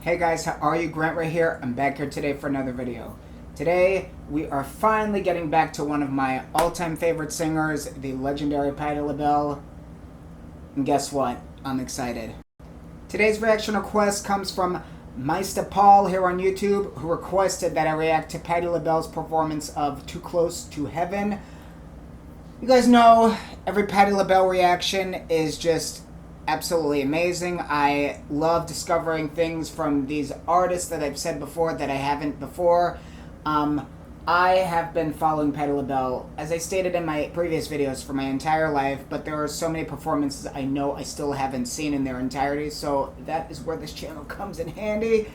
Hey guys, how are you? Grant right here. I'm back here today for another video. Today, we are finally getting back to one of my all-time favorite singers, the legendary Patti Labelle. And guess what? I'm excited. Today's reaction request comes from Meister Paul here on YouTube, who requested that I react to Patti Labelle's performance of Too Close to Heaven. You guys know, every Patti Labelle reaction is just absolutely amazing. I love discovering things from these artists that I've said before that I haven't before. I have been following Patti Labelle, as I stated in my previous videos, for my entire life, but there are so many performances I know I still haven't seen in their entirety, so that is where this channel comes in handy.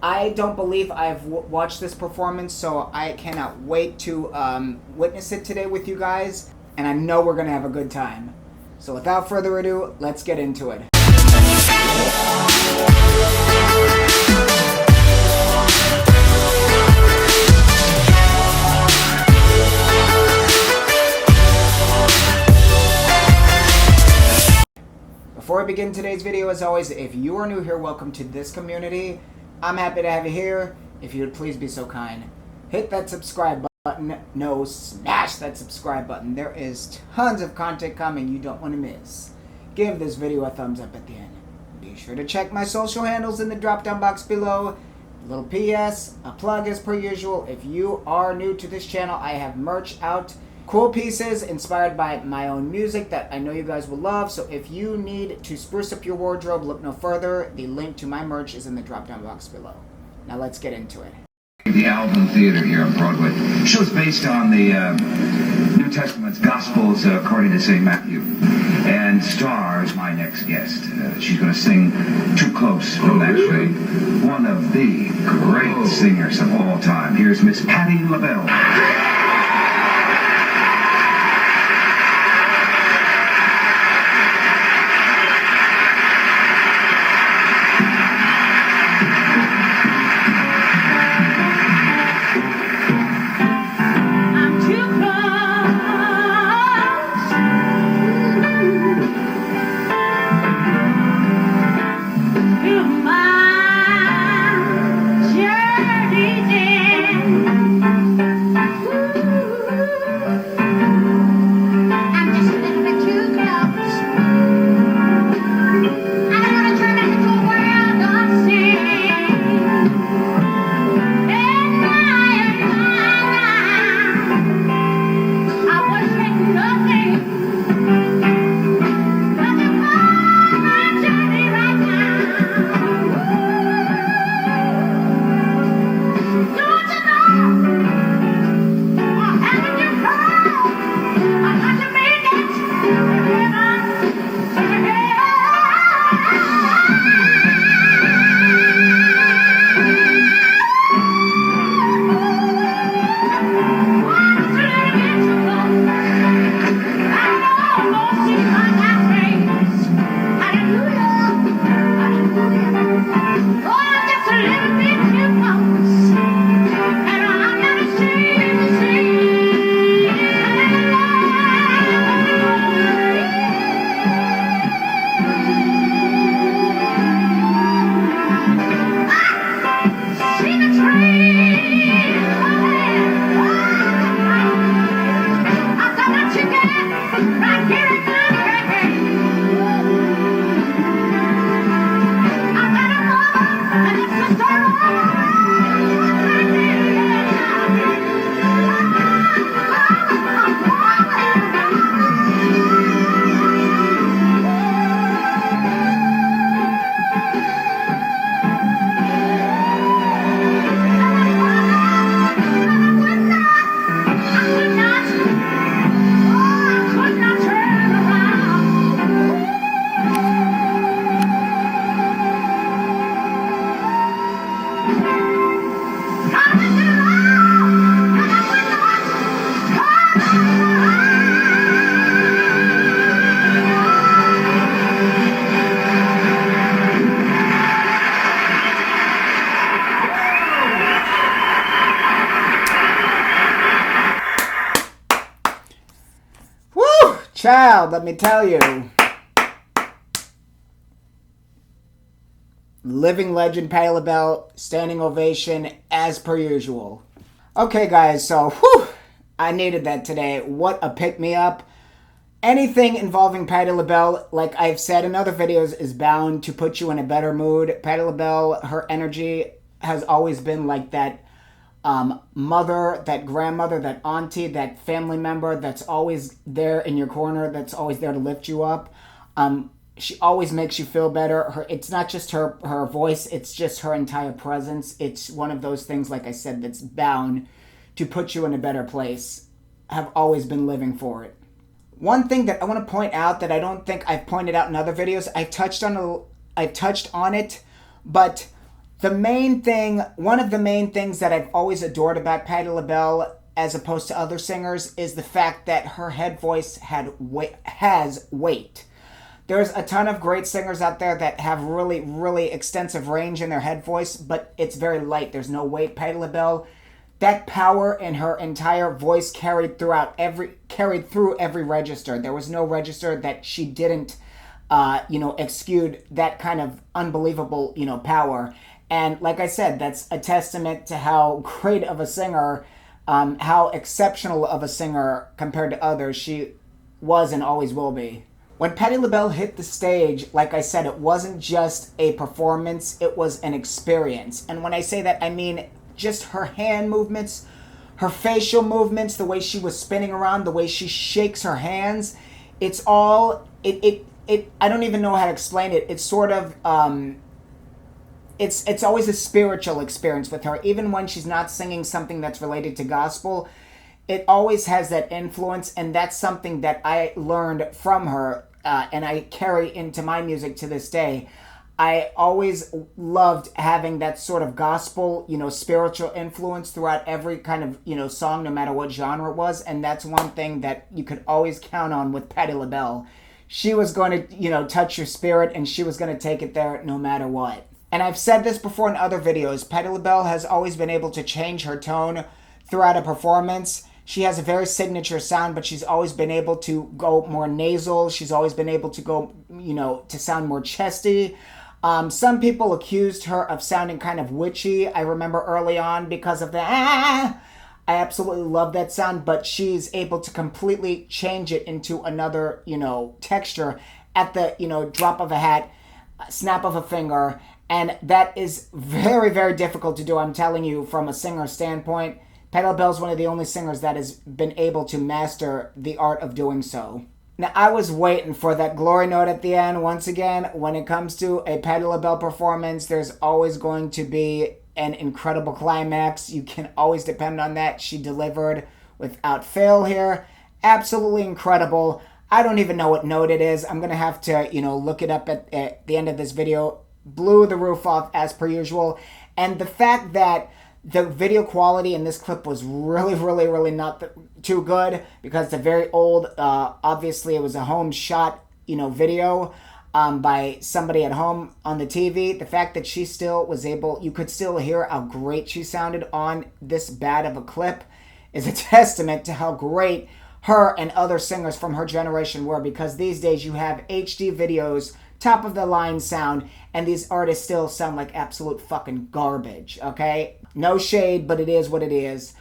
I don't believe I've watched this performance, so I cannot wait to witness it today with you guys, and I know we're going to have a good time. So without further ado, let's get into it. Before I begin today's video, as always, if you are new here, welcome to this community. I'm happy to have you here. If you would please be so kind, hit that subscribe button. No, smash that subscribe button. There is tons of content coming you don't want to miss. Give this video a thumbs up at the end. Be sure to check my social handles in the drop down box below. A little PS, a plug as per usual. If you are new to this channel, I have merch out. Cool pieces inspired by my own music that I know you guys will love. So if you need to spruce up your wardrobe, look no further. The link to my merch is in the drop down box below. Now let's get into it. The Alvin Theater here on Broadway. The show's based on the New Testament's Gospels according to St. Matthew. And stars my next guest. She's going to sing Too Close, actually one of the great singers of all time. Here's Miss Patti Labelle. Child, let me tell you. living legend Patti LaBelle, standing ovation as per usual. Okay, guys, so whew, I needed that today. What a pick-me-up. Anything involving Patti LaBelle, like I've said in other videos, is bound to put you in a better mood. Patti LaBelle, her energy has always been like that mother, that grandmother, that auntie, that family member that's always there in your corner, that's always there to lift you up. She always makes you feel better. It's not just her voice, it's just her entire presence. It's one of those things, like I said, that's bound to put you in a better place. I've always been living for it. One thing that I want to point out that I don't think I've pointed out in other videos, I touched on it, but one of the main things that I've always adored about Patti LaBelle, as opposed to other singers, is the fact that her head voice has weight. There's a ton of great singers out there that have really, really extensive range in their head voice, but it's very light. There's no weight. Patti LaBelle, that power in her entire voice carried through every register. There was no register that she didn't, exude that kind of unbelievable, power. And like I said, that's a testament to how great of a singer, how exceptional of a singer compared to others she was and always will be. When Patti LaBelle hit the stage, like I said, it wasn't just a performance, it was an experience. And when I say that, I mean just her hand movements, her facial movements, the way she was spinning around, the way she shakes her hands. It's all, I don't even know how to explain it. It's sort of, it's always a spiritual experience with her. Even when she's not singing something that's related to gospel, it always has that influence, and that's something that I learned from her, and I carry into my music to this day. I always loved having that sort of gospel, spiritual influence throughout every kind of, song, no matter what genre it was, and that's one thing that you could always count on with Patti LaBelle. She was going to, touch your spirit, and she was going to take it there no matter what. And I've said this before in other videos, Patti LaBelle has always been able to change her tone throughout a performance. She has a very signature sound, but she's always been able to go more nasal. She's always been able to go, to sound more chesty. Some people accused her of sounding kind of witchy. I remember early on because of the I absolutely love that sound, but she's able to completely change it into another, texture at the, drop of a hat, snap of a finger. And that is very, very difficult to do, I'm telling you, from a singer standpoint. Patti LaBelle is one of the only singers that has been able to master the art of doing so. Now, I was waiting for that glory note at the end. Once again, when it comes to a Patti LaBelle performance, there's always going to be an incredible climax. You can always depend on that. She delivered without fail here. Absolutely incredible. I don't even know what note it is. I'm going to have to, look it up at the end of this video. Blew the roof off as per usual. And the fact that the video quality in this clip was really, really, really not too good because it's a very old, obviously it was a home shot, video by somebody at home on the TV. The fact that she still was able, you could still hear how great she sounded on this bad of a clip is a testament to how great her and other singers from her generation were, because these days you have HD videos, top of the line sound, and these artists still sound like absolute fucking garbage, okay? No shade, but it is what it is.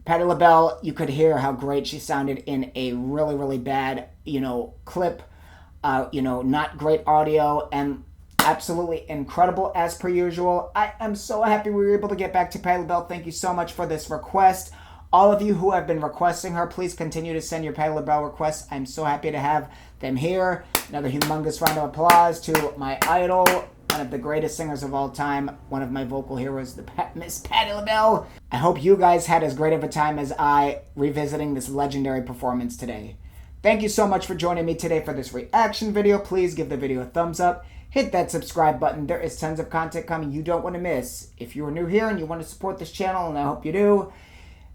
Patti LaBelle, you could hear how great she sounded in a really, really bad, clip, not great audio, and absolutely incredible as per usual. I am so happy we were able to get back to Patti LaBelle. Thank you so much for this request. All of you who have been requesting her, please continue to send your Patti LaBelle requests. I'm so happy to have them here. Another humongous round of applause to my idol, one of the greatest singers of all time, one of my vocal heroes, Miss Patti LaBelle. I hope you guys had as great of a time as I revisiting this legendary performance today. Thank you so much for joining me today for this reaction video. Please give the video a thumbs up. Hit that subscribe button. There is tons of content coming you don't want to miss. If you are new here and you want to support this channel, and I hope you do,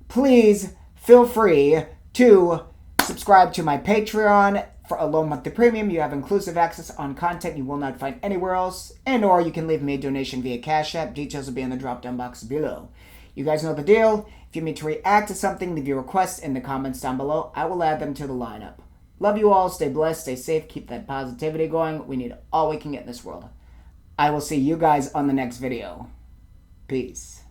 please feel free to subscribe to my Patreon. For a low monthly premium, you have inclusive access on content you will not find anywhere else, and or you can leave me a donation via Cash App. Details will be in the drop-down box below. You guys know the deal. If you need me to react to something, leave your requests in the comments down below. I will add them to the lineup. Love you all. Stay blessed. Stay safe. Keep that positivity going. We need all we can get in this world. I will see you guys on the next video. Peace.